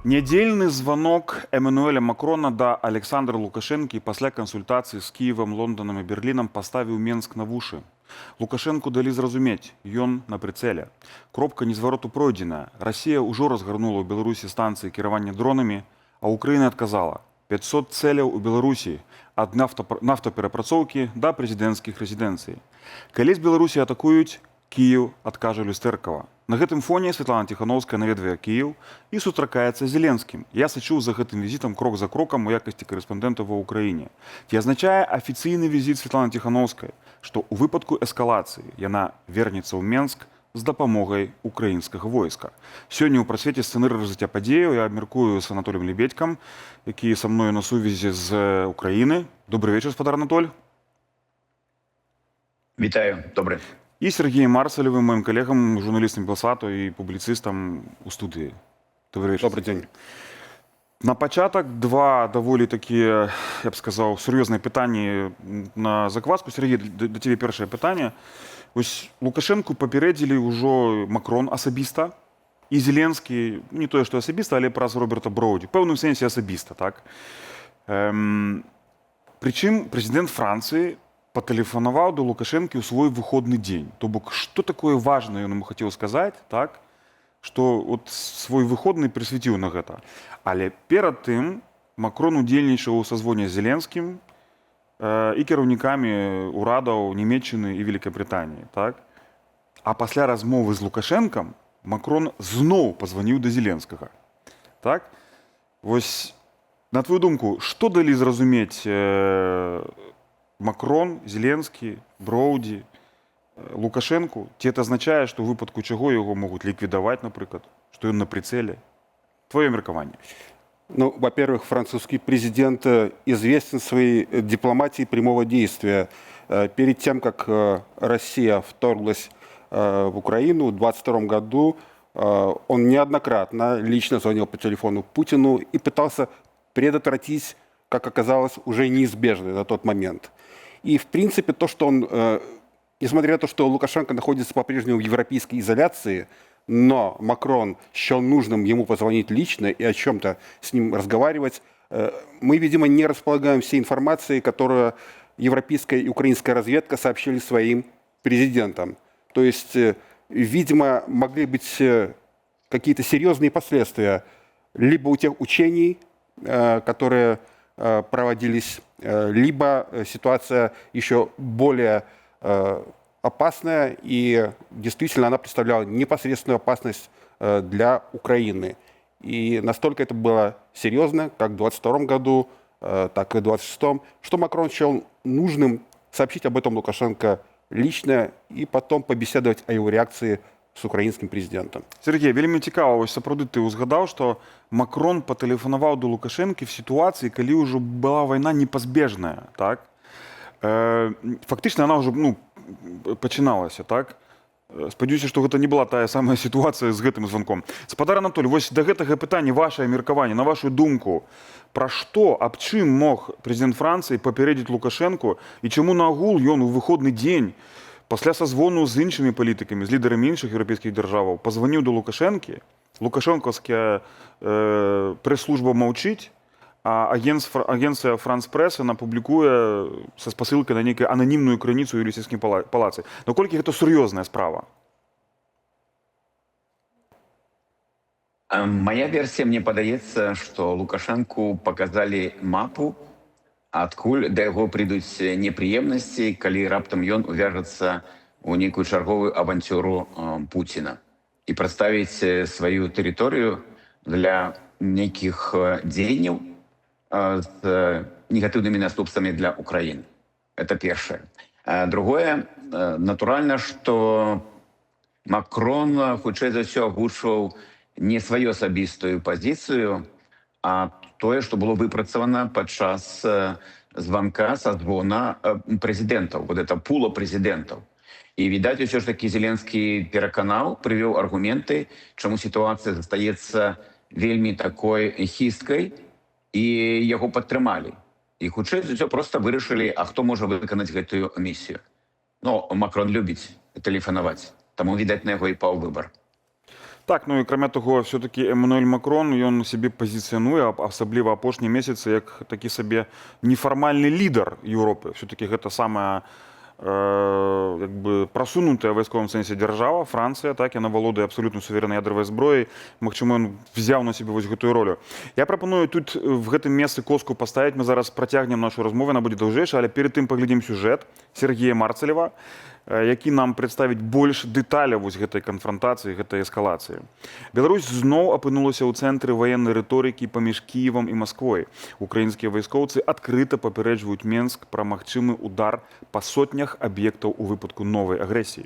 Нядзельны звонок Эммануэля Макрона да Александра Лукашэнкі пасля кансультацыі з Кіевам, Лонданам і Берлінам паставіў Менск на вушы. Лукашэнку далі зразумець, ён на прыцэле. Кропка незвароту пройдзеная. Расія ўжо разгарнула ў Беларусі станцыі кіравання дронамі, а Ўкраіна адказала: 500 цэляў у Беларусі ад нафтаперапрацоўкі да прэзідэнцкіх рэзідэнцый. Калі з Беларусі атакуюць, Кіеў адкажа люстэркава. На гэтым фоне Святлана Тихановская наведвае Кіеў і сустракаецца з Зеленскім. Я сачыў за гэтым візітам крок за крокам у якасці карэспандэнта ва ўкраіне. Ці азначае афіцыйны візіт Святланы Тихановскай, што ў выпадку эскалацыі яна вернецца ў Менск з дапамогай украінскага войска. Сёння ў прасвеце сцэнарый развіцця падзеяў я абмяркую з Анатолем Лебедькам, які са мною на сувязі з Украіны. Добрый вечер, спадар Анатоль. Вітаю, добрый. І Сергеем Марсалевым, моим коллегам, журналистом Белсату и публицистом у студии. Добрый вечер. Добрый день. На початок два доволі такі, я б сказав, серйозні питання на закваску. Сергій, до тебе перше питання. Ось Лукашенку попередили уже Макрон особисто і Зеленський, не то, що особисто, але праз Роберта Броуді. В певному сенсі особисто, так? Причем президент Франции патэлефанаваў до Лукашэнкі ў свой выходны дзень. То бок, што такое важнае ён ему хацеў сказаць, так? Што от свой выходны прысвяціў на гэта. Але перад тым Макрон удзельнічаў у сазвоне з Зеленскім і кіраўнікамі ўрадаў Нямецчыны і Великабрытаніі, так? А пасля размовы з Лукашэнкам Макрон зноў пазваніў да Зеленскага. Так? Вось, на твою думку, што далі зразумець Макрон, Зеленский, Броуди, Лукашенко, ці это означае, што ў выпадку чаго яго могуць ліквідаваць, напрыклад, што ён на прицеле? Твое меркаванне. Ну, во-первых, французский президент известен своей дипломатией прямого действия. Перед тем, как Россия вторглась в Украину в 2022 году, он неоднократно лично звонил по телефону Путину и пытался предотвратить, как оказалось, уже неизбежное на тот момент. И, в принципе, то, что он, несмотря на то, что Лукашенко находится по-прежнему в европейской изоляции, но Макрон счел нужным ему позвонить лично и о чем-то с ним разговаривать, мы, видимо, не располагаем всей информацией, которую европейская и украинская разведка сообщили своим президентам. То есть, видимо, могли быть какие-то серьезные последствия либо у тех учений, которые проводились, либо ситуация еще более опасная, и действительно она представляла непосредственную опасность для Украины. И настолько это было серьезно, как в 2022 году, так и в 2026, что Макрон счел нужным сообщить об этом Лукашенко лично и потом побеседовать о его реакции с украинским президентом. Сергей, вельмі цікава, ось сапраўды ты узгадаў, што Макрон патэлефанаваў до Лукашэнкі в сітуацыі, калі ўжо была вайна непазбежная, так? Фактычна она ўжо, пачыналася, так? Спадзяюся, што гэта не была тая самая сітуацыя з гэтым званком. Спадар Анатоль, вось да гэтага пытання вашае меркаванне, на вашу думку, пра што, аб чым мог прэзідэнт Францыі папярэдзіць Лукашэнку і чаму наагул ён у выходны дзень пасля сазвону з іншымі палітыкамі, з лідарамі іншых еўрапейскіх дзяржаваў, пазваніў да Лукашэнкі, лукашэнкаўская прэс-служба маўчыць, а агенцыя Франс Прэс она публікуе са спасылкай на нейкую ананімную крыніцу ў Елісейскім палацы. Наколькі гэта сур'ёзная справа? Моя версия, мне падаецца, што Лукашэнку показалі мапу, адкуль да яго прыйдуць непрыемнасці, калі раптам ён увяжацца ў нейкую чарговую авантюру Пуціна і прадставіць сваю тэрыторыю для нейкіх дзеянняў з негатыўнымі наступствамі для Украіны. Это першае. Другое, натуральна, што Макрон хутчэй за ўсё агучваў не сваю асабістую пазіцыю, а тое, што было выпрацавана падчас званка сазвона прэзідэнтаў, вот это пула прэзідэнтаў. І, відаць, усё ж такі Зеленскі пераканаў, прывёў аргументы, чаму сітуацыя застаецца вельмі такой хісткай, і яго падтрымалі. І хутчэй за ўсё проста вырашылі, а хто можа выканаць гэтую місію. Ну, Макрон любіць тэлефанаваць, таму, відаць, на яго і паў выбар. Так, ну і акрамя таго, все-таки Эммануэль Макрон, ён сябе пазіцыянуе, асабліва апошнія месяцы, як такі сабе нефармальны лідар Еўропы. Все-таки гэта самая як бы прасунутая ў вайсковым сэнсе дзяржава, Францыя, так, яна валодае абсалютна суверэннай ядравай зброяй. Магчыма, ён взяў на сябе вось гэтую ролю. Я прапаную тут в гэтым месцы коску паставіць. Мы зараз працягнем нашу размову, яна будзе даўжэйшая, але перед тым паглядзім сюжэт Сергея Марцалева, які нам прадставіць больш дэталяў вось гэтай канфрантацыі, гэтай эскалацыі. Беларусь зноў апынулася ў цэнтры ваеннай рыторыкі паміж Кіевам і Масквой. Украінскія вайскоўцы адкрыта папярэджваюць Менск пра магчымы удар па сотнях аб'ектаў у выпадку новай агрэсіі.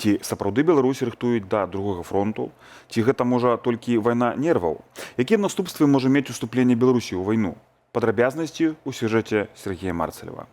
Ці сапраўды Беларусь рыхтуюць да другога фронту? Ці гэта можа толькі вайна нерваў? Якія наступствы можа мець уступленне Беларусі ў вайну? Падрабязнасці ў сюжэце Сергея Марцалева.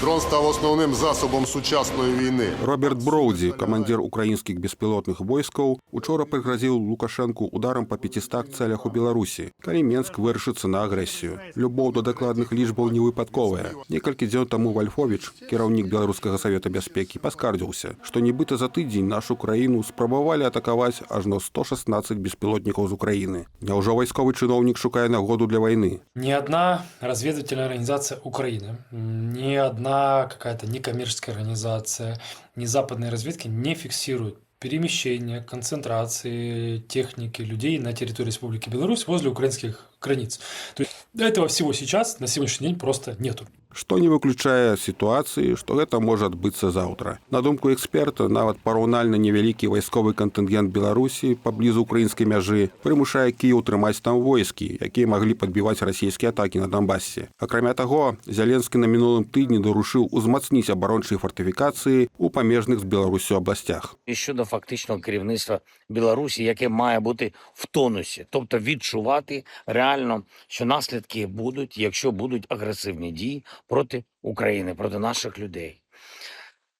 Дрон став основним засобом сучасної війни. Роберт Броуді, камандир українських безпілотних войскаў, учора пригрозив Лукашенку ударом по 500 целях у Беларусі, калі Менск вырашыцца на агрэсію. Любоў до дакладных лічбаў не выпадковая. Некалькі дзён таму Вальфовіч, кіраўнік Беларускага савета бяспекі, паскардзіўся, што нібыта за тыдзень нашу краіну спрабавалі атакаваць ажно 116 беспілотнікаў з Украіны. Няўжо вайсковы чыноўнік шукае нагоду для вайны? Ни одна разведывательная организация Украины, ни одна какая-то некоммерческая организация, ни западные разведки не фиксируют перемещение, концентрации техники людей на территории Республики Беларусь возле украинских границ. То есть этого всего сейчас, на сегодняшний день, просто нету. Што не выключае сітуацыі, што гэта можа адбыцца заўтра. На думку эксперта, нават параўнальна невялікі вайсковы кантынгент Беларусі паблізу украінскай мяжы прымушае Кіеў трымаць там войскі, якія маглі падбіваць расійскія атакі на Донбасе. Акрамя таго, Зеленскі на мінулым тыдні дарушыў узмацніць абарончыя фортыфікацыі у памежных з Беларуссю абласцях. І щодо фактичного керівництва Білорусі, яке має бути в тонусі, тобто відчувати реально, що наслідки будуть, якщо будуть агресивні дії проти України, проти наших людей.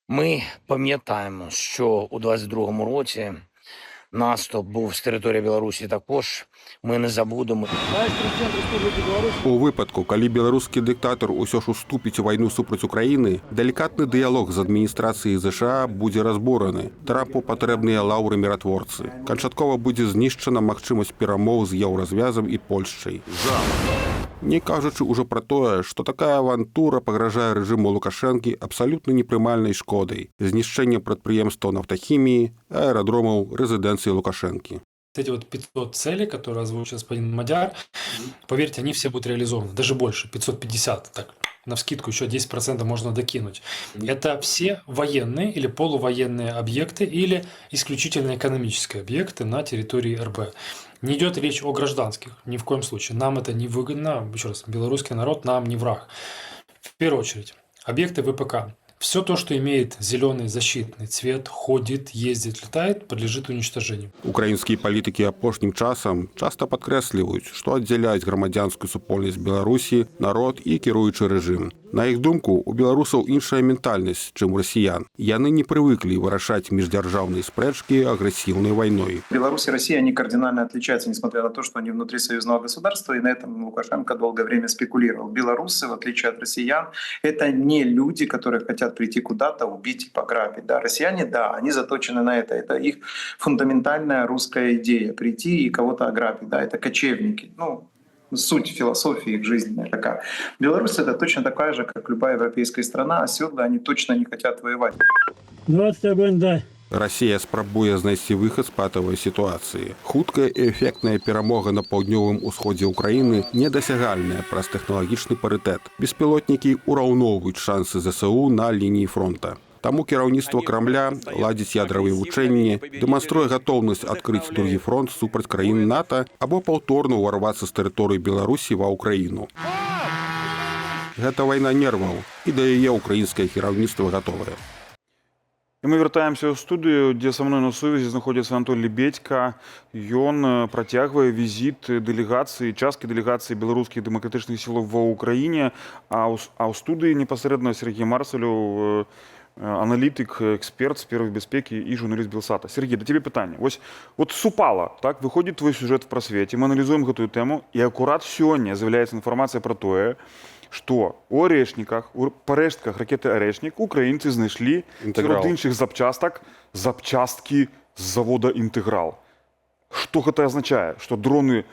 Ми пам'ятаємо, що у 22-му році наступ був з території Білорусі також. Ми не забудемо. У выпадку, калі беларускі дыктатар усё ж уступіць у вайну супраць Украіны, далікатны дыялог з адміністрацыяй ЗША будзе разбураны. Трампу патрэбныя лаўры-міратворцы. Канчаткова будзе знішчана магчымасць перамоў з Еўразвязам і Польшчай. Не кажучы ўжо пра тое, што такая авантура пагражае рэжыму Лукашэнкі абсалютна непрымальнай шкодай, знішчэннем прадпрыемстваў нафтахіміі, аэрадромаў, рэзідэнцыі Лукашэнкі. Эти вот 500 целей, которые озвучил господин Мадяр, поверьте, они все будут реализованы, даже больше, 550, так, навскидку еще 10% можно докинуть. Это все военные или полувоенные объекты или исключительно экономические объекты на территории РБ. Не идет речь о гражданских, ни в коем случае. Нам это не выгодно, еще раз, белорусский народ нам не враг. В первую очередь, объекты ВПК. Все то, что имеет зеленый защитный цвет, ходит, ездит, летает, подлежит уничтожению. Украінскія палітыкі апошнім часам часта падкрэсліваюць, што аддзяляюць грамадзянскую супольнасць Беларусі, народ і кіруючы рэжым. На іх думку, у беларусаў іншая ментальнасць, чым у расіян. Яны не прывыклі вырашаць міждзяржаўныя спрэчкі агрэсіўнай вайной. Беларусь и Россия, они кардинально отличаются, несмотря на то, что они внутри союзного государства, и на этом Лукашенко долгое время спекулировал. Белорусы, в отличие от россиян, это не люди, которые хотят прийти куда-то, убить и пограбить. Да, россияне, да, они заточены на это. Это их фундаментальная русская идея — прийти и кого-то ограбить. Да, это кочевники. Суть философии их жизненная такая. Беларусь — это точно такая же, как любая европейская страна. Оседлы, они точно не хотят воевать. 20 огонь дай. Расія спрабуе знайсці выхад з патавай сітуацыі. Хуткая і эфектная перамога на паўднёвым усходзе ўкраіны недасягальная праз тэхналагічны парытэт. Беспілотнікі ўраўноўваюць шансы ЗСУ на лініі фронта. Таму кіраўніцтва Крамля ладзіць ядравыя вучэнні, дэманструе гатоўнасць адкрыць другі фронт супраць краін НАТО або паўторна ўварвацца з тэрыторыі Беларусі ва ўкраіну. Гэта вайна нерваў, і да яе ўкраінскае кіраўніцтва гатовае. І мы вяртаемся ў студыю, дзе са мной на сувязі знаходзіцца Анатолій Бедзька. Ён працягвае візіт дэлегацыі, часткі дэлегацыі беларускіх дэмакратычных сілаў ва ўкраіне, а ў студыі непасрэдна Сергей Марцалеў, аналітык, эксперт сферы бяспекі і журналіст Белсата. Сергей, да тебе пытанне. Вот супала, так, выходзіць твой сюжэт в прасвеце, мы аналізуем гэтую тэму, і акурат сёння з'яўляецца інфармацыя пра тое, што у арэшніках, у парэштках ракеты «Арэшнік» украінцы знайшлі сярод іншых запчастак запчасткі з завода «Інтэграл». Што гэта азначае? Што дроны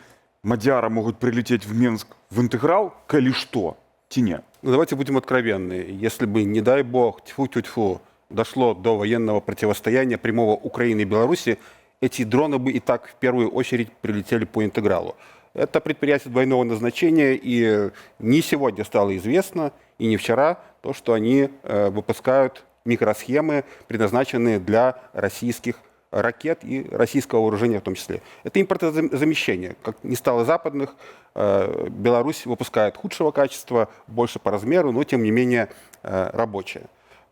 Мадзяра могуць прилететь в Минск в интеграл, калі што, ці не? Ну, давайте будем откровенны. Если бы, не дай бог, тьфу-тьфу-тьфу, дошло до военного противостояния прямого Украины и Беларуси, эти дроны бы и так в первую очередь прилетели по интегралу. Это предприятие двойного назначения, и не сегодня стало известно, и не вчера, то, что они выпускают микросхемы, предназначенные для российских ракет и российского вооружения в том числе. Это импортозамещение. Как не стало западных, Беларусь выпускает худшего качества, больше по размеру, но тем не менее рабочее.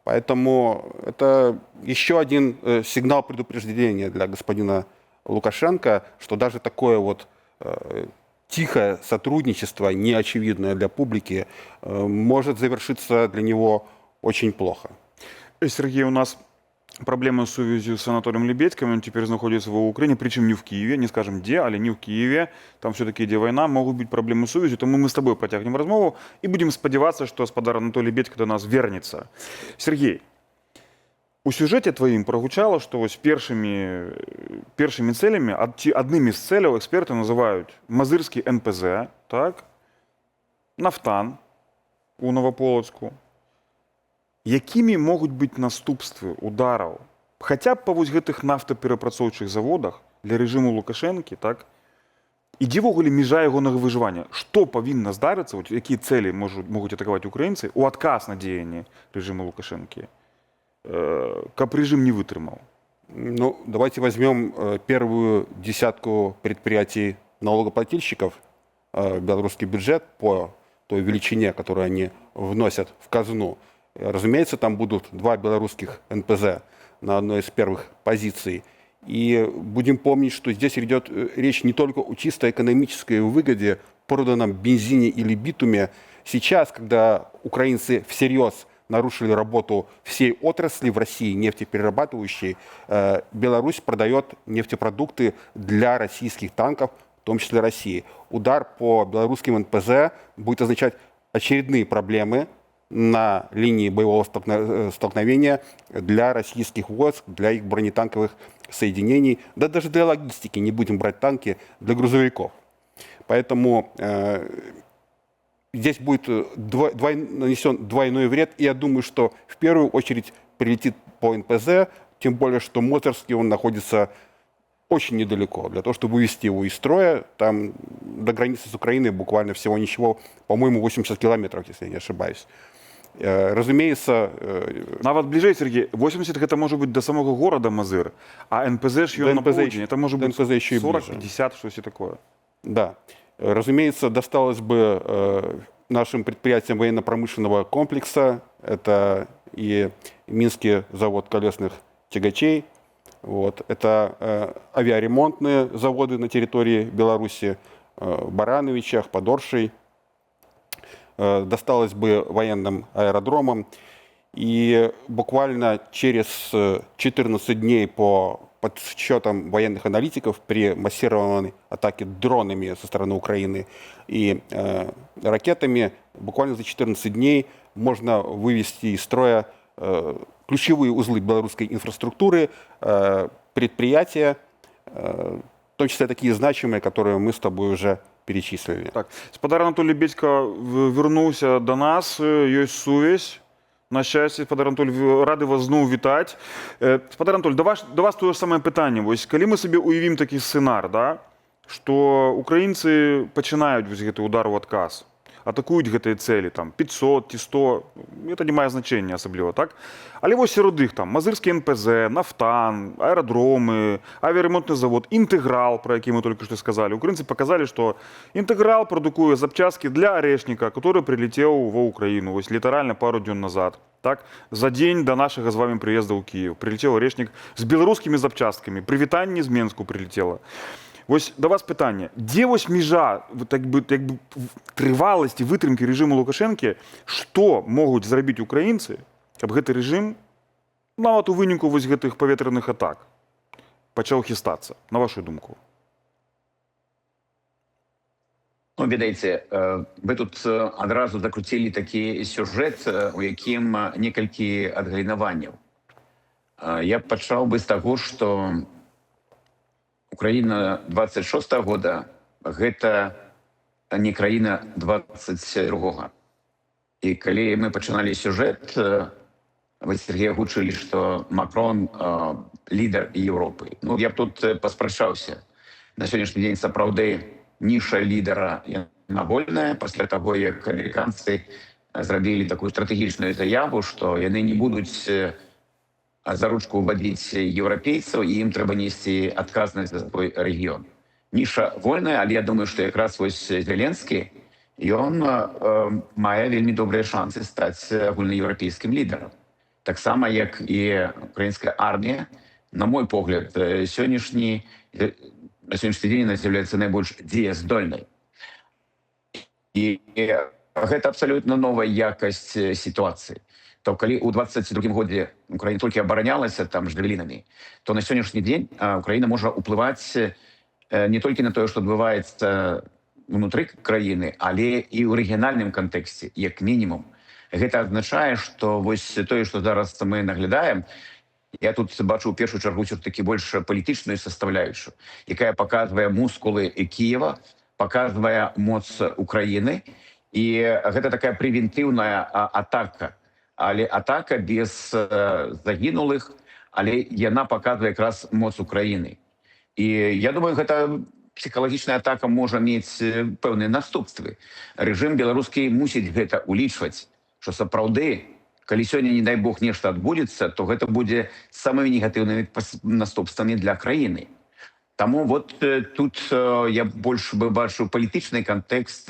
Поэтому это еще один сигнал предупреждения для господина Лукашенко, что даже такое вот тихое сотрудничество, неочевидное для публики, может завершиться для него очень плохо. Сергей, у нас проблемы з сувязью с Анатолием Лебедьком, он теперь находится в Украине, причем не в Киеве, не скажем где, але не в Киеве, там все-таки где война, могут быть проблемы с сувязью, тому мы с тобой потягнем размову и будем сподеваться, что господар Анатолий Лебедько до нас вернется. Сергей, у сюжете твоим прогучало, что вот першими целями, одними из целей эксперты называют Мазырский НПЗ, так, Нафтан у Новополоцку. Якімі могуць быць наступствы удараў хаця б па вось гэтых нафтаперапрацоўчых заводах для рэжыму Лукашэнкі, так? І дзе ввогуле мяжа ягонага выжывання? Што павінна здарыцца, якія цэлі могуць атакаваць украінцы у адказ на дзеянні рэжыма Лукашэнкі, каб рэжым не вытрымаў? Ну, давайте возьмем первую десятку предприятий налогоплательщиков, белорусский бюджет по той величине, которую они вносят в казну. Разумеется, там будут два белорусских НПЗ на одной из первых позиций. И будем помнить, что здесь идет речь не только о чисто экономической выгоде, проданном бензине или битуме. Сейчас, когда украинцы всерьез нарушили работу всей отрасли в России, нефтеперерабатывающей, Беларусь продает нефтепродукты для российских танков, в том числе России. Удар по белорусским НПЗ будет означать очередные проблемы на линии боевого столкновения для российских войск, для их бронетанковых соединений, да даже для логистики, не будем брать танки, для грузовиков. Поэтому здесь будет нанесен двойной вред, и я думаю, что в первую очередь прилетит по НПЗ, тем более, что Мозырский, он находится очень недалеко. Для того, чтобы вывести его из строя, там до границы с Украиной буквально всего ничего, по-моему, 80 километров, если я не ошибаюсь. Разумеется... Нават ближэй, Сергей, 80 это может быть до самого города Мазыр, а НПЗ ж ён на поўдні, это может быть 40-50, что-то такое. Да. Разумеется, досталось бы нашим предприятиям военно-промышленного комплекса, это и Минский завод колесных тягачей, вот, это авиаремонтные заводы на территории Беларуси, Барановичах, Подоршей, досталось бы военным аэродромам. И буквально через 14 дней по подсчетам военных аналитиков при массированной атаке дронами со стороны Украины и ракетами, буквально за 14 дней можно вывести из строя ключевые узлы белорусской инфраструктуры, предприятия, в том числе такие значимые, которые мы с тобой уже перечислили. Так, господар Анатолий Бедько вернулся до нас, есть сувязь. На щастя, спадар Анатоль, рады вас зноў вітаць. Спадар Анатоль, до вас тое самае пытанне. Вось, калі мы сабе уявім такі сцэнар, да, што украінцы пачынаюць вось гэты удар у адказ, атакуюць гэтыя цэлі, там, 500 ці 100, это не мае значэння асабліва, так? Але вось сярод іх там Мазырскі НПЗ, Нафтан, аэрадромы, авиаремонтны завод, Інтэграл, про які мы только што сказалі. Украінцы показалі, што Інтэграл прадукуе запчасткі для арэшніка, который прилетел ва Украіну, вось літаральна пару дзён назад. Так? За дзень до нашага з вами прыезда ў Кіев прилетел арэшнік з беларускімі запчасткамі, прывітанне з Менску прилетело. Вось да вас пытанне, дзе вось мяжа так бы трываласці вытрымкі рэжыму Лукашэнкі, што могуць зрабіць украінцы, каб гэты рэжым нават у выніку вось гэтых паветраных атак пачаў хістацца, на вашу думку? Ну, ведаеце, вы тут адразу закруцілі такі сюжэт, у якім некалькі адгалінаванняў. Я пачаў бы з таго, што Украина 26 года – гэта не краіна 22-го. І калі мы пачыналі сюжэт, вы, Сергей, агучылі, што Макрон лідар Еўропы. Ну, я б тут паспрачаўся. На сённяшні дзень сапраўды ніша лідара яна вольная, пасля таго, як амерыканцы зрабілі такую стратэгічную заяву, што яны не будуць за ручку вводить европейцев, и им треба нести отказность за свой регион. Ниша вольная, але я думаю, что как раз вось Зеленский, и он мае вельмі добрые шансы стать агульнаевропейским лидером. Так само, як и украинская армия, на мой погляд, на сегодняшний день она является наибольш дзеяздольнай. И гэта абсолютно новая якость ситуации. То калі ў 22 годзе Украіна толькі абаранялася там жавелінамі, то на сённяшні дзень Украіна можа ўплываць не толькі на тое, што адбываецца ўнутры краіны, але і ў рэгіянальным кантэксце, як мінімум. Гэта азначае, што вось тое, што зараз мы наглядаем, я тут бачу ў першую чаргу ўсё-такі больш палітычную састаўляючую, якая паказвае мускулы Кіева, паказвае моц Украіны, і гэта такая прэвентыўная атака. Але атака без загінулых, але яна паказвае якраз моц Украіны. І я думаю, гэта псіхалагічная атака можа мець пэўныя наступствы. Рэжым беларускі мусіць гэта улічваць, што сапраўды, калі сёння, не дай Бог, нешта адбудзецца, то гэта будзе самымі негатыўнымі наступствамі для краіны. Таму вот тут я больш бы бачу палітычны кантэкст,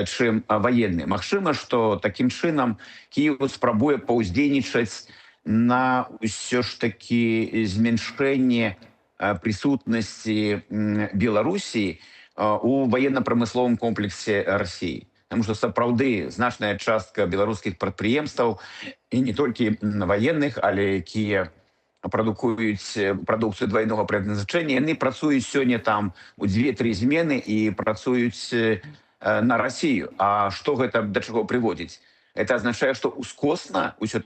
чым ваенны. Магчыма, што такім чынам Кіеў спрабуе паўздзейнічаць на ўсё ж такі змяншэнне прысутнасці Беларусі у военно-прамысловым комплексе России. Потому что сапраўды значная частка беларускіх прадпрыемстваў, і не толькі военных, але якія прадукуюць прадукцыю двайнога прызначэння, яны працуюць сёння там у 2-3 змены і працуюць на Россию. А что гэта да чаго прыводзіць? Это означае, што ускосна ўсё.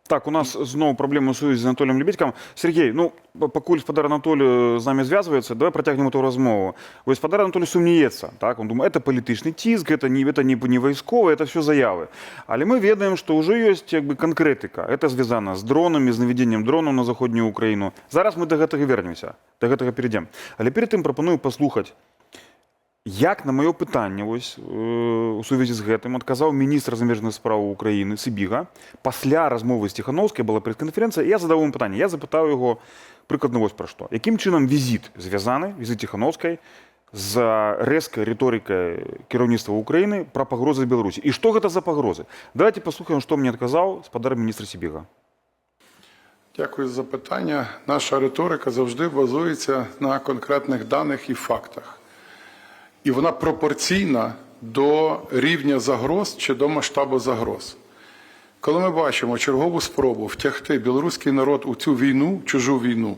Так, у нас зноў праблемы ў сувязі з Анатоліем Лебедькам. Сергей, ну, пакуль спадар Анатолий з намі звязваецца, давай працягнем эту размову. Вось спадар Анатолий сумнеецца, так? Он думае, это палітычны ціск, это не вайсковы, это все заявы. Але мы ведаем, што ўжо ёсць як бы канкрэтыка. Это звязана з дронамі, з наведзеннем дронаў на заходнюю Украіну. Зараз мы да гэтага вернемся, да гэтага перейдзем. Але перед тым прапаную паслухаць, як на маё пытанне вось, у сувязі з гэтым адказаў міністр замежных спраў Украіны Сыбіга. Пасля размовы з Ціхановскай была прэс-канферэнцыя, і я задаў ім пытанне. Я запытаў яго прыкладна вось пра што. Якім чынам візіт звязаны, візіт Ціхановскай, з рэзкай рыторыкай кіраўніцтва Украіны пра пагрозы Беларусі. І што гэта за пагрозы? Давайте паслухаем, што мне адказаў спадар міністр Сібіга. Дякую за питання. Наша риторика завжди базується на конкретних даних і фактах. І вона пропорційна до рівня загроз чи до масштабу загроз. Коли ми бачимо чергову спробу втягти білоруський народ у цю війну, чужу війну,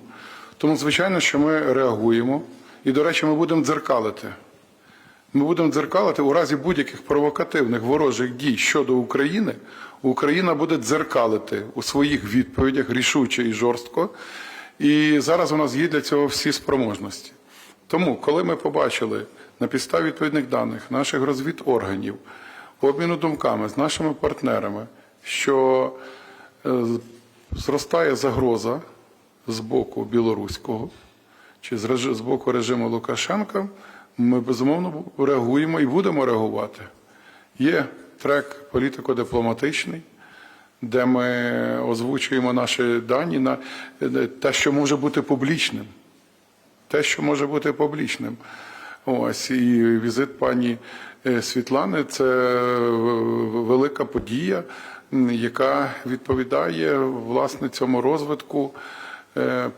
тому, звичайно, що ми реагуємо. І, до речі, ми будемо дзеркалити. Ми будемо дзеркалити у разі будь-яких провокативних ворожих дій щодо України. Україна буде дзеркалити у своїх відповідях рішуче і жорстко. І зараз у нас є для цього всі спроможності. Тому, коли ми побачили на підставі відповідних даних наших розвідорганів, обміну думками з нашими партнерами, що зростає загроза з боку білоруського чи з боку режиму Лукашенка, ми, безумовно, реагуємо і будемо реагувати. Є трек політико-дипломатичний, де ми озвучуємо наші дані на те, що може бути публічним. Те, що може бути публічним. Ось, і візит пані Світлани – це велика подія, яка відповідає, власне, цьому розвитку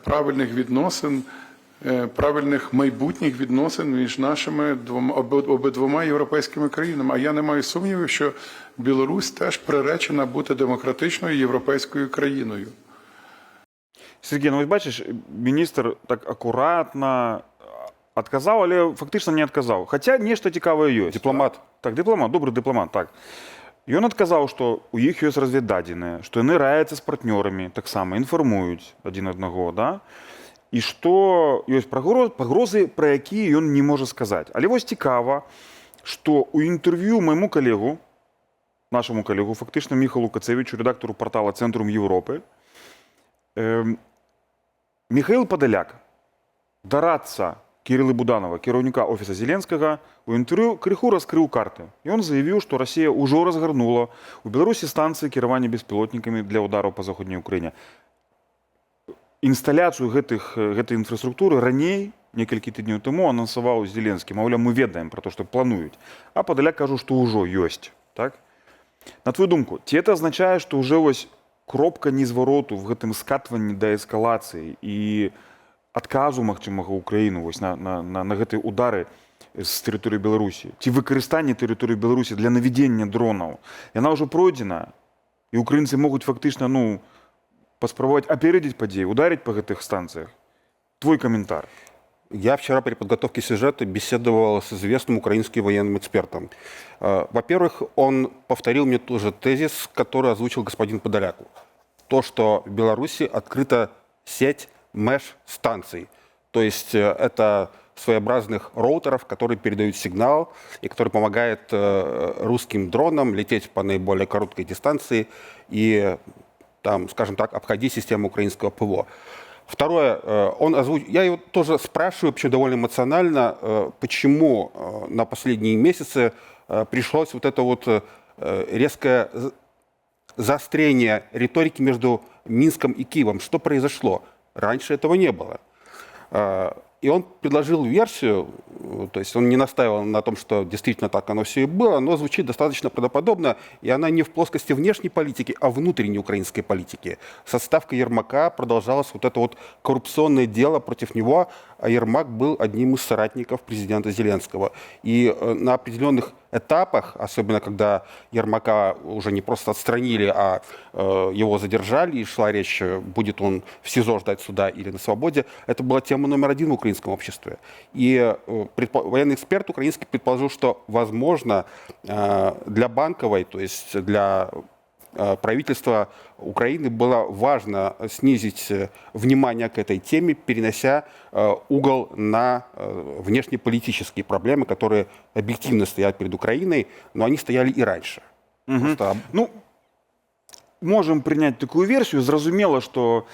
правильних відносин, правильних майбутніх відносин між нашими обидвома європейськими країнами. А я не маю сумнівів, що Білорусь теж приречена бути демократичною європейською країною. Сергей, ну ось бачиш, міністр так акуратно адказаў, але фактычна не адказаў. Хаця нешта цікавае ёсць. Дипломат. Так, дыпламат, добры дыпламат, так. Ён адказаў, што у іх ёсць разведдадзеныя, што яны раяцца з партнёрамі, таксама інфармуюць адзін аднаго, да? І што ёсць пагрозы, пра якія ён не можа сказаць. Але вось цікава, што ў інтэрв'ю майму калегу, нашаму калегу, фактычна Міхалу Кацевічу, рэдактару партала «Цэнтрум Европы», Михаил Падаляк, дарадца Кірылы Буданова, кіраўніка офіса Зеленскага, у інтэрв'ю крыху раскрыў карты. Ён заявіў, што Расія ўжо разгарнула у Беларусі станцыі кіравання беспілотнікамі для удараў па заходняй Украіне. Інсталяцыю гэтай інфраструктуры раней, некалькі тыдняў таму, анансаваў Зеленскі. Маўляў, мы ведаем пра то, што плануюць. А Падаляк кажу, што ўжо ёсць. Так? На твою думку, ці это азначае, што ўжо вось кропка незвароту в гэтым скатванні да эскалацыі і адказу магчымага Украіны вось на гэтыя удары з тэрыторыі Беларусі, ці выкарыстанне тэрыторыі Беларусі для наведзення дронаў, яна ўжо пройдзена, і украінцы могуць фактычна паспрабаваць апярэдзіць падзеі, ударыць па гэтых станцыях. Твой каментар. Я вчера при подготовке сюжета беседовал с известным украинским военным экспертом. Во-первых, он повторил мне тот же тезис, который озвучил господин Подоляк. То, что в Беларуси открыта сеть меш-станций. То есть это своеобразных роутеров, которые передают сигнал и которые помогают русским дронам лететь по наиболее короткой дистанции и, там, скажем так, обходить систему украинского ПВО. Второе, я его тоже спрашиваю, вообще довольно эмоционально, почему на последние месяцы пришлось вот это вот резкое заострение риторики между Минском и Киевом. Что произошло? Раньше этого не было. И он предложил версию, то есть он не настаивал на том, что действительно так оно все и было, но звучит достаточно правдоподобно, и она не в плоскости внешней политики, а внутренней украинской политики. С отставкой Ермака продолжалось вот это вот коррупционное дело против него, а Ермак был одним из соратников президента Зеленского. И на определенных этапах, особенно когда Ермака уже не просто отстранили, а его задержали, и шла речь, будет он в СИЗО ждать суда или на свободе, это была тема номер один в украинском обществе. И военный эксперт украинский предположил, что, возможно, для Банковой, то есть для правительства Украины было важно снизить внимание к этой теме, перенося угол на внешнеполитические проблемы, которые объективно стоят перед Украиной, но они стояли и раньше. Просто... Можем принять такую версию. Зразумела, что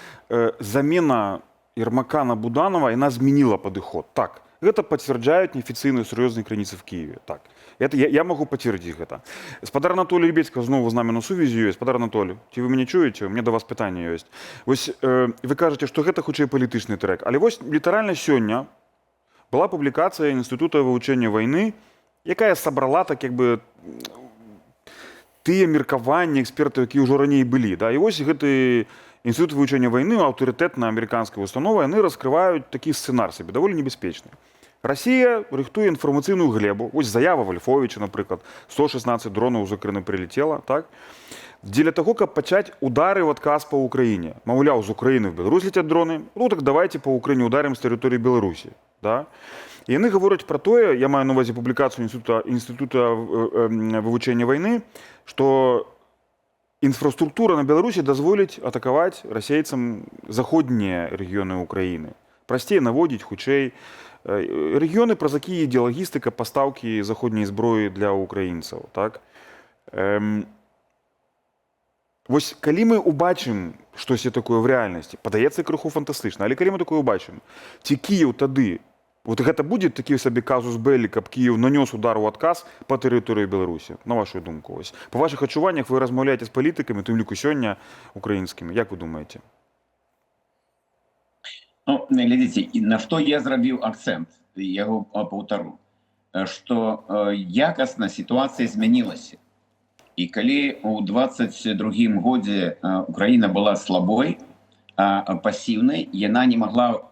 замена Ермака на Буданова, она змянила падыход. Так, гэта пацвярджаюць неафіцыйныя сур'ёзныя крыніцы в Киеве. Так. Я могу пацвердзіць гэта. Спадар Анатолий Любецька знову з намі на сувязі ёсць. Спадар Анатолий, ці вы мяне чуеце? У меня да вас пытанне ёсць. Вось вы кажаце, што гэта хутчэй палітычны трэк. Але вось літаральна сёння была публікацыя Інстытута вывучэння вайны, якая сабрала так як бы тыя меркаванні экспертаў, якія ўжо раней былі. Да? І вось гэты Інстытут вывучэння вайны, аўтарытэтная амерыканская установа, яны раскрываюць такі сцэнар сабе, даволі небяспечны. Расія рыхтуе інфармацыйную глебу. Вось заява Вольфовича, напрыклад, 116 дронаў з Украіны прилетела, так? Дзеля таго, каб пачаць удары ў адказ па Украіне. Маўляў, з Украіны в Беларусь летяць дроны, ну так давайте па Украіне ударым з тэрыторыі Беларусі. Да? І яны гавораць пра тое, я маю на увазе публікацыю Інстытута вывучэння вайны, што інфраструктура на Беларусі дазволіць атакаваць расейцам заходнія рэгіёны Украіны. Прасцей наводзіць, хутчэй. Рэгіёны, праз якія ідзе лагістыка пастаўкі заходняй зброі для украінцаў. Так? Вось калі мы ўбачым штосьці такое в рэальнасці, падаецца крыху фантастычна, але калі мы такое ўбачым, ці Кіеў тады, вот гэта будзе такі сабе казус беллі, каб Кіеў нанёс удар у адказ па тэрыторыі Беларусі, на вашу думку? Ось. Па вашых адчуваннях вы размаўляеце з палітыкамі, тым ліку сёння украінскімі. Як вы думаеце? Ну, глядзіце, на што я зрабіў акцэнт, яго паўтару, што якасна сітуацыя змянілася. І калі ў 22-м годзе Украіна была слабой, пасіўнай, яна не магла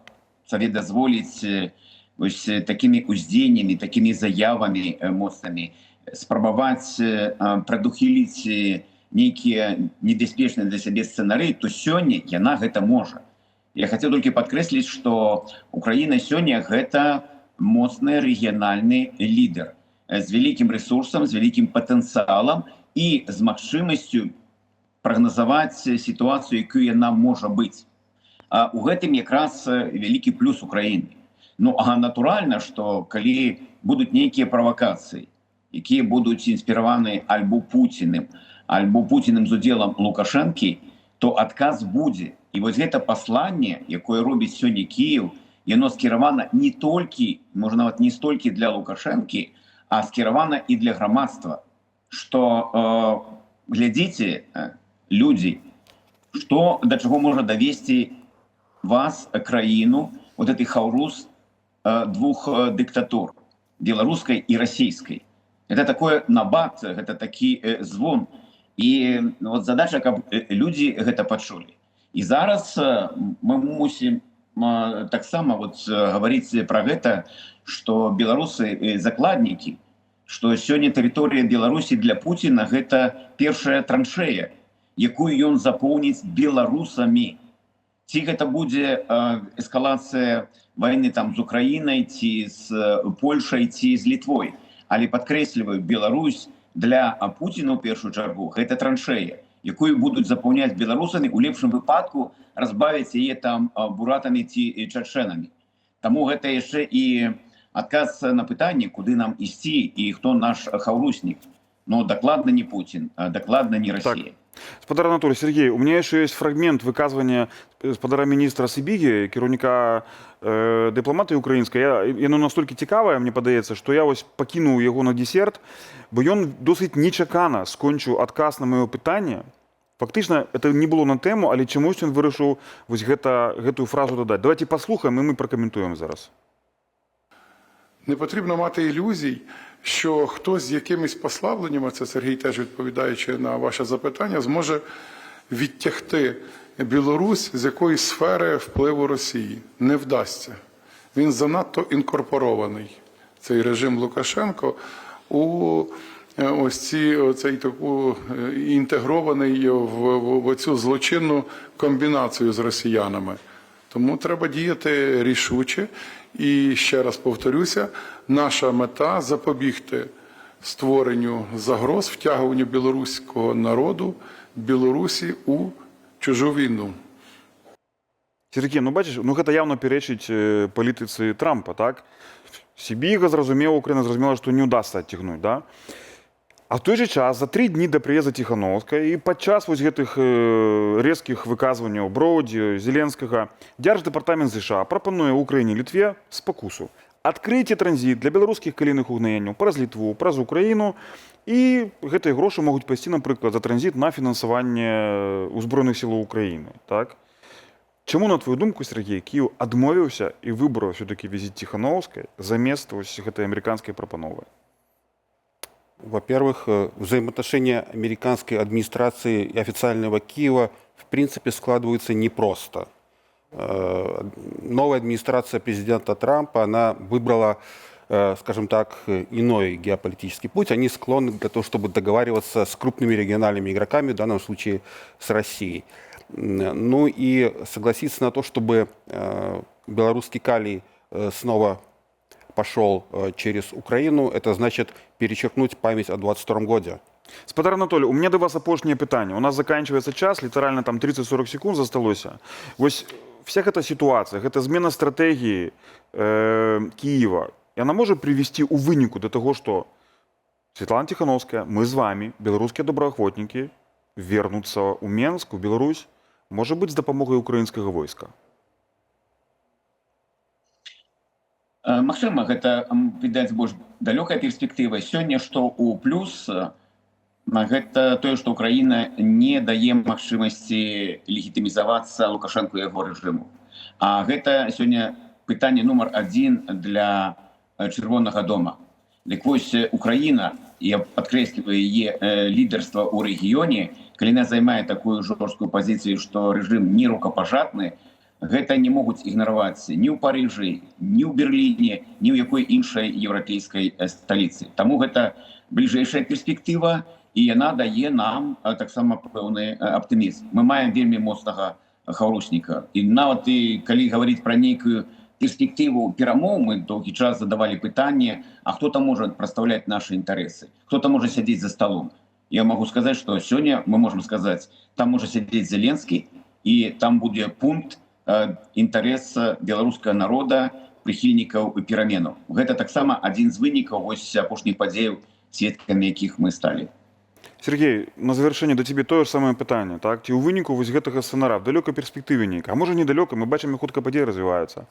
сабе дазволіць ось такімі уздзеяннямі, такімі заявамі моцнымі спрабаваць прадухіліць нейкія небяспечныя для сябе сцэнарыі, то сёння яна гэта можа. Я хацеў толькі падкрэсліць, што Украіна сёння гэта моцны рэгіянальны лідар з вялікім рэсурсам, з вялікім патэнцыялам і з магчымасцю прагназаваць сітуацыю, якую яна можа быць. У гэтым якраз вялікі плюс Украіны. Ну, а натуральна, што калі будуць нейкія правакацыі, якія будуць інспіраваны альбо Пуціным з удзелам Лукашэнкі, то адказ будзе. І вось гэта пасланне, якое робіць сёння Кіеў, яно скіравана не толькі, можа нават не столькі для Лукашэнкі, а скіравана і для грамадства. Што глядзіце, людзі, што да чаго можа давесці вас, краіну, вот этой хаўрус двух дыктатур, беларускай і расійскай. Это такое набат, гэта такі звон. І вот задача, каб людзі гэта пачулі. І зараз мы мусім таксама вот гаварыць пра гэта, што беларусы закладнікі, што сёння тэрыторыя Беларусі для Пуціна гэта першая траншея, якую ён запоўніць беларусамі. Ці гэта будзе эскалацыя вайны там з Украінай, ці з Польшай, ці з Літвой. Але падкрэсліваю, Беларусь для Пуціна ў першую чаргу гэта траншея, якую будуць запаўняць беларусамі, у лепшым выпадку разбавіць яе там буратамі ці чачэнамі. Таму гэта яшчэ і адказ на пытанне, куды нам ісці і хто наш хаўруснік. Но дакладна не Путин, дакладна не Россия. Так. Спадар Анатолий, Сергей, у меня еще есть фрагмент выказывания спадара министра Сибиги, кіраўніка дыпламатыі украінскай. Яно настолькі цікавае, мне падаецца, што я вось пакінуў яго на десерт, бо ён досыць нечакана скончыў адказ на маё пытанне. Фактычна, это не было на тэму, але чамусь ён вырашыў вось гэтую фразу дадаць. Давайте паслухаем, і мы пракаментуем зараз. Не потрібно мати ілюзій, що хтось з якимись послабленнями, це Сергій теж відповідаючи на ваше запитання, зможе відтягти Білорусь з якоїсь сфери впливу Росії. Не вдасться. Він занадто інкорпорований, цей режим Лукашенко, у цей таку інтегрований в цю злочинну комбінацію з росіянами. Тому треба діяти рішуче. І ще раз повторюся, наша мета – запобігти створенню загроз, втягуванню білоруського народу, Білорусі у чужу війну. Сергій, ну бачиш, ну гэта явно перечыць палітыцы Трампа, так? Сібіга зразумела, Украіна зразумела, што не ўдасца адцягнуць, да? А в той же час, за 3 дні до приезда Тихановская і падчас вось гэтых резкіх выказванняў Броуді, Зеленскага, Дзярждэпартамент США прапануе Украіне і Літве спакусу. Адкрыйце транзіт для беларускіх калійных угнаенняў праз Літву, праз Украіну, і гэтыя грошы могуць пайсці, напрыклад, за транзіт на фінансаванне ўзброеных сілаў Украіны. Так? Чаму, на твою думку, Сергей, Кіеў адмовіўся і выбраў все-таки візіт Тихановскай замест вось гэтай амерыканскай прапановы? Во-первых, взаимоотношения американской администрации и официального Киева в принципе складываются непросто. Новая администрация президента Трампа, она выбрала, скажем так, иной геополитический путь. Они склонны для того, чтобы договариваться с крупными региональными игроками, в данном случае с Россией. Ну и согласиться на то, чтобы белорусский калий снова пошел через Украину, это значит перечеркнуть память о 22 году. Спадар Анатолий, у меня до вас апошняе пытанне. У нас заканчивается час, літаральна там 30-40 секунд засталося. Вось вся эта ситуация, эта змена стратегии Киева, она может привести у выніку до того, что Светлана Тихановская, мы с вами, белорусские добраахвотники, вернутся у Менск, у Беларусь, может быть, с дапамогай украинского войска? Магчыма, гэта, відаць, больш далёкая перспектыва. Сёння, што ў плюс, гэта тое, што Украіна не дае магчымасці легітымізавацца Лукашэнку і яго рэжыму. А гэта сёння пытанне нумар 1 для Чырвонага дома. Дык вось Украіна, я падкрэсліваю яе лідарства ў рэгіёне, калі яна займае такую жорсткую пазіцыю, што рэжым не рукапажатны, гэта не могуць ігнараваць ні ў Парыжы, ні ў Берліне, ні ў якой іншай еўрапейскай сталіцы. Таму гэта бліжэйшая перспектыва, і яна дае нам таксама пэўны аптымізм. Мы маем вельмі моцнага хаўрусніка. І нават калі гаварыць пра нейкую перспектыву перамоў, мы доўгі час задавалі пытанне, а хто там можа прадстаўляць нашы інтарэсы? Хто там можа сядзець за сталом? я могу сказать, что сегодня мы можем сказать, там может сидеть Зеленский, и там будет пункт інтарэса беларускага народа, прыхільнікаў пераменаў. Гэта таксама адзін з вынікаў вось апошніх падзеяў, сведкамі якіх мы сталі. Сергей, на завершэнне да цябе тое ж самае пытанне, так? Ці ў выніку вось гэтага сцэнара в далёкай перспектыве нейкай, а можа недалёка, мы бачым, як хутка падзеі развіваюцца.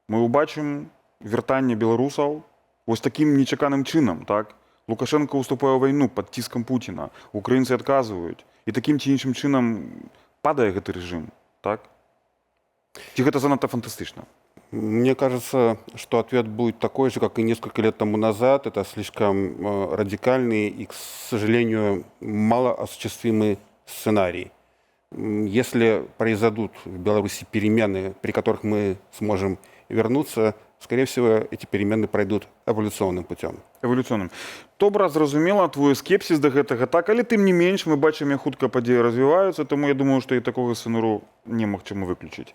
Мы ўбачым вяртанне беларусаў вось такім нечаканым чынам, так? Лукашенко уступае ў вайну пад ціскам Пуціна, украінцы адказваюць, і такім ці іншым чынам падае гэты рэжым, так? Ці гэта занадта фантастычна? Мне кажется, что ответ будет такой же, как и несколько лет тому назад. Это слишком радикальный и, к сожалению, малоосуществимый сценарий. Если произойдут в Беларуси перемены, при которых мы сможем вернуться, скорее всего, эти перемены пройдут эволюционным путем. Эволюцыйным. Добра, зразумела, твой скепсіс да гэтага так, але тым не менш мы бачым, як хутка падзеі развіваюцца, таму я думаю, што і такога сцэнару немагчыма выключыць.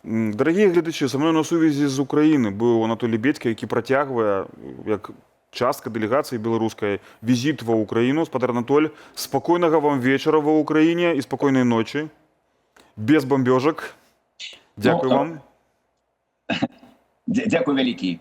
Дарагія гледачы, са мной на сувязі з Украіны быў Анатолій Бедзька, які працягвае, як частка дэлегацыі беларускай, візіт ва Украіну. Спадар Анатоль, спакойнага вам вечара ва Украіне і спакойнай ночы, без бамбёжак. Дзякуй вам. Дякую вялікі.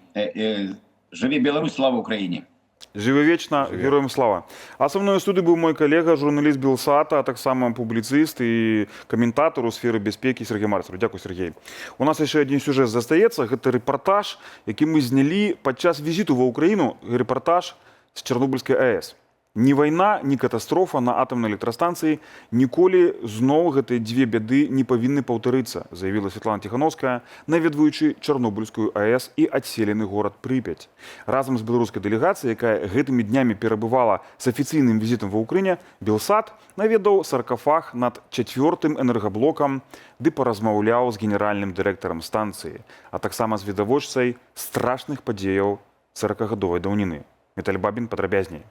Жыве Беларусь, слава Украіне. Жыве вечна, героям слава. А са мной у студыі быў мой калега, журналіст Белсата, а таксама публіцыст і каментатар у сферы бяспекі Сергей Марцев. Дзякуй, Сергей. У нас яшчэ адзін сюжэт застаецца. Гэта рэпартаж, які мы знялі падчас візіту ва Ўкраіну, рэпартаж з Чарнобыльскай АЭС. Ні вайна, ні катастрофа на атамнай электрастанцыі ніколі зноў гэтыя дзве бяды не павінны паўтарыцца, заявіла Светлана Тихановская, наведваючы Чарнобыльскую АЭС і адселены горад Прыпяць. Разам з беларускай дэлегацыяй, якая гэтымі днямі перабывала з афіцыйным візітам ва Ўкраіне, Белсат наведаў саркафаг над 4-м энергаблокам ды паразмаўляў з генеральным дырэктарам станцыі, а таксама з відавочцай страшных падзеяў 40-гадовай даўніны. Віталь Бабін падрабязней.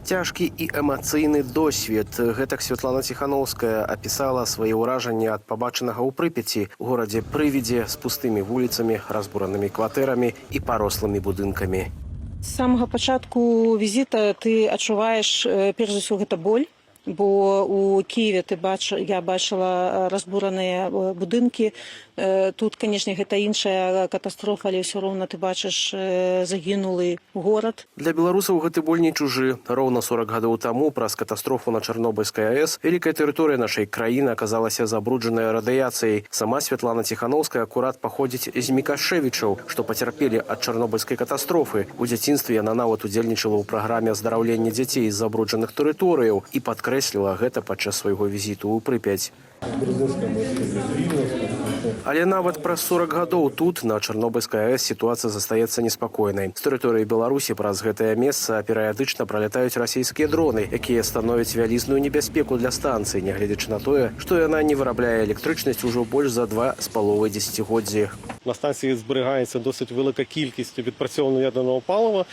Цяжкі і эмацыйны досвед. Гэтак Светлана Тихановская апісала свае ўражанні ад пабачанага ў Прыпяці, горадзе прывідзе з пустымі вуліцамі, разбуранымі кватэрамі і парослымі будынкамі. З самага пачатку візіта ты адчуваеш, перш за ўсё, гэта боль, бо у Киеве я бачыла разбураныя будынкі. Тут, канешне, гэта іншая катастрофа, але ўсё роўна ты бачыш загінулы горад. Для беларусаў гэты боль не чужы. Роўна 40 гадоў таму праз катастрофу на Чарнобыльскай АЭС вялікая тэрыторыя нашай краіны аказалася забруджаная радыяцыяй. Сама Светлана Тихановская акурат паходзіць з Мікашэвічаў, што пацярпелі ад чарнобыльскай катастрофы. У дзяцінстве яна нават удзельнічала ў праграме аздараўлення дзяцей з забруджаных тэрыторыяў і падкрэсліла гэта падчас свайго візіту ў Прыпяць. Але нават праз 40 гадоў тут, на Чарнобыльскай АЭС, сітуацыя застаецца неспакойнай. З тэрыторыі Беларусі праз гэтае месца перыядычна пралятаюць расійскія дроны, якія становяць вялізную небяспеку для станцыі, нягледзячы на тое, што яна не вырабляе электрычнасць ужо больш за 2,5 дзесяцігоддзі. На станції зберігається досить велика кількість відпрацьованого ядерного палива,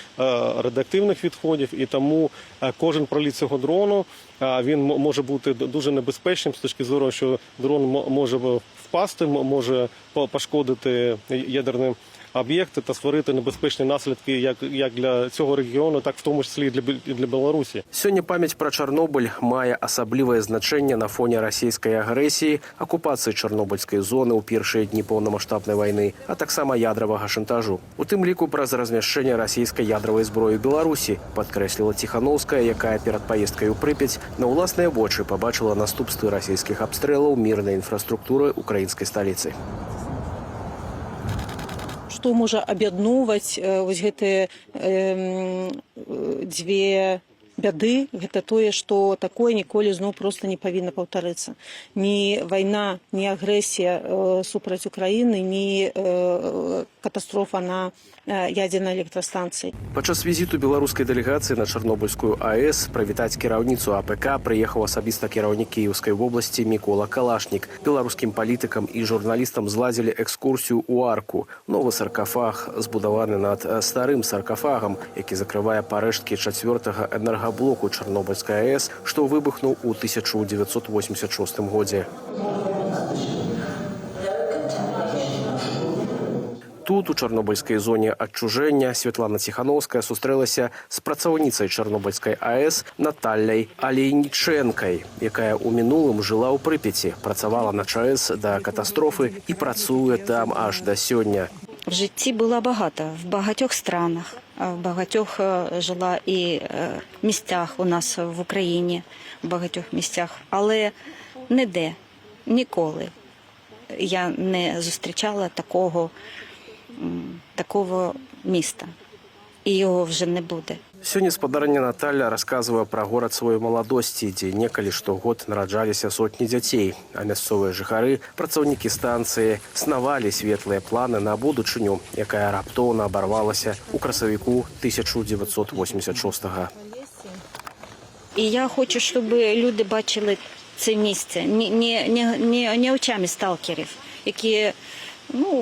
радіоактивних відходів, і тому кожен проліт цього дрону він може бути дуже небезпечним з точки зору, що дрон може впасти, може пошкодити ядерні об'єкти та створити небезпечні наслідки як для цього регіону, так в тому числі і для Білорусі. Сёння памяць пра Чарнобыль мае асаблівае значэнне на фоне расійскай агрэсіі, акупацыі чарнобыльскай зоны ў першыя дні поўнамаштабнай вайны, а таксама ядравага шантажу. У тым ліку праз размяшчэнне расійскай ядравай зброі ў Беларусі, падкрэсліла Тихановская, якая перад паездкай у Прыпяць на ўласныя вочы пабачыла наступствы расійскіх абстрэлаў мірнай інфраструктуры украінскай сталіцы. Што можа аб'ядноўваць вось гэтыя дзве бяды, гэта тое, што такое ніколі зноў проста не павінна паўтарыцца. Ні вайна, ні агрэсія супраць Украіны, ні катастрофа на ядзернай электрастанцыі. Падчас візіту беларускай дэлегацыі на Чарнобыльскую АЭС правітаць кіраўніцу АПК прыехаў асабіста кіраўнік Кіеўскай вобласці Мікола Калашнік. Беларускім палітыкам і журналістам зладзілі экскурсію ў арку. Новы саркафаг збудаваны над старым саркафагам, які закрывае парэшткі 4-го энергаблоку Чарнобыльскай АЭС, што выбухнуў у 1986 годзе. Тут, у чарнобыльскай зоне адчужэння, Святлана Ціхановская сустрэлася з працаўніцай Чарнобыльскай АЭС Натальяй Алейнічэнкай, якая ў минулым жила ў Припяти, працавала на ЧАЭС да катастрофы і працуе там аж до сёння. В житті була багато, в багатьох странах, в багатьох жила і місцях у нас в Україні, в багатьох місцях, але ніде, ніколи я не зустрічала такого міста. І його вже не буде. Сёння спадарня Наталья рассказывае пра горад сваёй маладосці, дзе некалі штогод нараджаліся сотні дзяцей, а мясцовыя жыхары, працаўнікі станцыі, снавалі светлыя планы на будучыню, якая раптоўна абарвалася ў красавіку 1986 года. І я хочу, щоб люди бачили це місце не очами сталкерів, які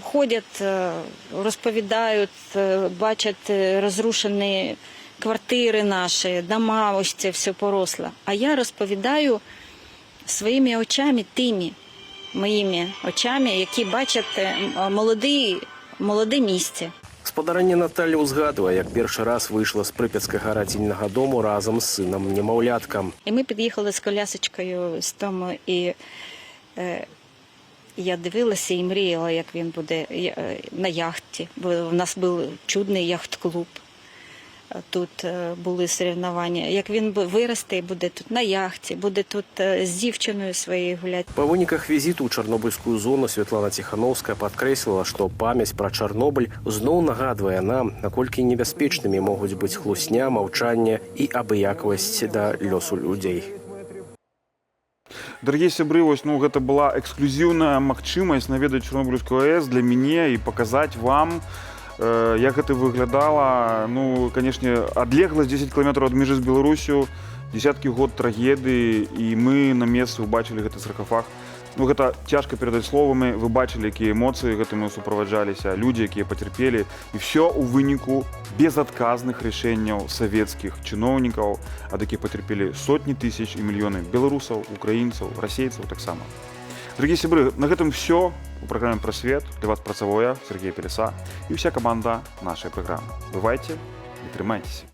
ходять, розповідають, бачать розрушені квартири наші, дома, ось це все поросло. А я розповідаю своїми очами, тими моїми очами, які бачать молоде місце. Спадарня Наталья узгадывае, як першы раз вийшла з Прип'ятського радзільнага дому разом з сином-немовлятком. І ми під'їхали з колясочкою з дому, і я дивилася і мріяла, як він буде на яхті. Бо у нас був чудний яхт-клуб. Тут були соревнування. Як він виросте і буде тут на яхті, буде тут з дівчиною своєю гуляти. Па выніках візіту ў чарнобыльскую зону Святлана Ціхановская падкрэсліла, што памяць пра Чарнобыль зноў нагадвае нам, наколькі небяспечнымі могуць быць хлусня, маўчанне і абыякавасць да лёсу людзей. Дарагія сябры, гэта была эксклюзіўная магчымасць наведаць Чарнобыльскую АЭС для мяне і паказаць вам, як гэта выглядала. Канешне, адлегласць 10 кіламетраў ад межы з Беларусю, десяткі год трагедыі, і мы на месцы ўбачылі гэты саркафаг. Гэта цяжка перадаць словамі, вы бачылі, якія эмоцыі гэтымі суправаджаліся, людзі, якія пацярпелі, і ўсё ў выніку безадказных рашэнняў савецкіх чыноўнікаў, ад якіх пацярпелі сотні тысяч і мільёны беларусаў, украінцаў, расейцаў таксама. Дарагія сябры, на гэтым все у праграме «Прасвет». Для вас працаваў я, Сергей Пелеса, і ўся каманда нашай праграмы. Бывайце і трымайцеся.